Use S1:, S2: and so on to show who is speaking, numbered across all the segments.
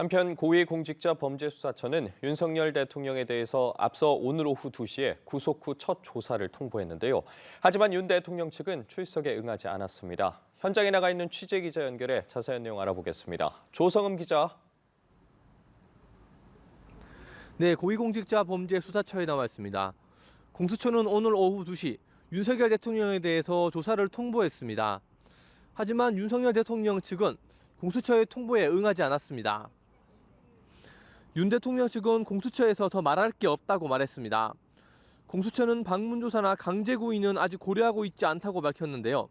S1: 한편 고위공직자범죄수사처는 윤석열 대통령에 대해서 앞서 오늘 오후 2시에 구속 후 첫 조사를 통보했는데요. 하지만 윤 대통령 측은 출석에 응하지 않았습니다. 현장에 나가 있는 취재기자 연결해 자세한 내용 알아보겠습니다. 조성음 기자.
S2: 네, 고위공직자범죄수사처에 나와 있습니다. 공수처는 오늘 오후 2시 윤석열 대통령에 대해서 조사를 통보했습니다. 하지만 윤석열 대통령 측은 공수처의 통보에 응하지 않았습니다. 윤 대통령 측은 공수처에서 더 말할 게 없다고 말했습니다. 공수처는 방문조사나 강제구인은 아직 고려하고 있지 않다고 밝혔는데요.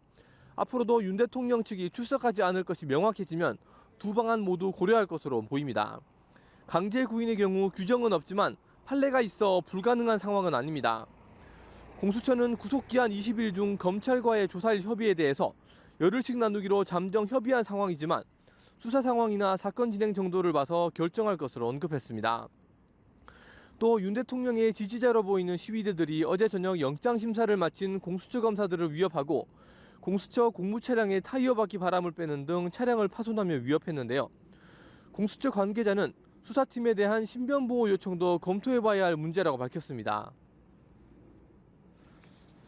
S2: 앞으로도 윤 대통령 측이 출석하지 않을 것이 명확해지면 두 방안 모두 고려할 것으로 보입니다. 강제구인의 경우 규정은 없지만 판례가 있어 불가능한 상황은 아닙니다. 공수처는 구속기한 20일 중 검찰과의 조사일 협의에 대해서 열흘씩 나누기로 잠정 협의한 상황이지만 수사 상황이나 사건 진행 정도를 봐서 결정할 것으로 언급했습니다. 또 윤 대통령의 지지자로 보이는 시위대들이 어제 저녁 영장 심사를 마친 공수처 검사들을 위협하고 공수처 공무 차량에 타이어 바퀴 바람을 빼는 등 차량을 파손하며 위협했는데요. 공수처 관계자는 수사팀에 대한 신변 보호 요청도 검토해봐야 할 문제라고 밝혔습니다.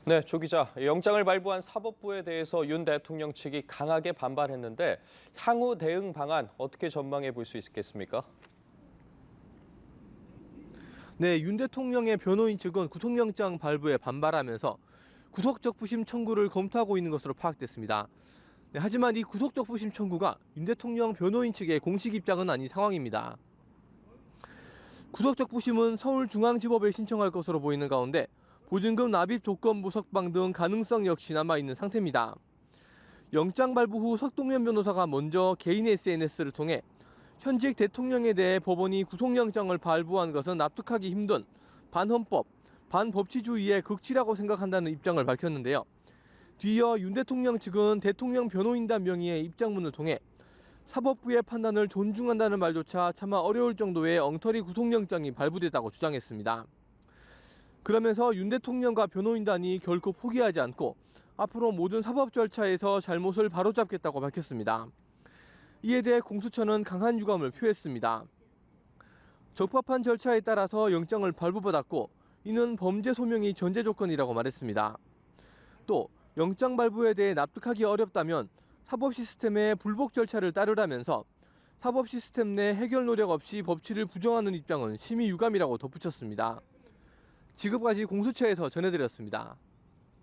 S1: 네, 조 기자. 영장을 발부한 사법부에 대해서 윤 대통령 측이 강하게 반발했는데 향후 대응 방안 어떻게 전망해 볼 수 있겠습니까?
S2: 네, 윤 대통령의 변호인 측은 구속영장 발부에 반발하면서 구속적부심 청구를 검토하고 있는 것으로 파악됐습니다. 네, 하지만 이 구속적부심 청구가 윤 대통령 변호인 측의 공식 입장은 아닌 상황입니다. 구속적부심은 서울중앙지법에 신청할 것으로 보이는 가운데 보증금 납입 조건부 석방 등 가능성 역시 남아있는 상태입니다. 영장 발부 후 석동현 변호사가 먼저 개인 SNS를 통해 현직 대통령에 대해 법원이 구속영장을 발부한 것은 납득하기 힘든 반헌법, 반법치주의의 극치라고 생각한다는 입장을 밝혔는데요. 뒤이어 윤 대통령 측은 대통령 변호인단 명의의 입장문을 통해 사법부의 판단을 존중한다는 말조차 차마 어려울 정도의 엉터리 구속영장이 발부됐다고 주장했습니다. 그러면서 윤 대통령과 변호인단이 결코 포기하지 않고 앞으로 모든 사법 절차에서 잘못을 바로잡겠다고 밝혔습니다. 이에 대해 공수처는 강한 유감을 표했습니다. 적법한 절차에 따라서 영장을 발부받았고 이는 범죄 소명이 전제 조건이라고 말했습니다. 또 영장 발부에 대해 납득하기 어렵다면 사법 시스템의 불복 절차를 따르라면서 사법 시스템 내 해결 노력 없이 법치를 부정하는 입장은 심히 유감이라고 덧붙였습니다. 지금까지 공수처에서 전해드렸습니다.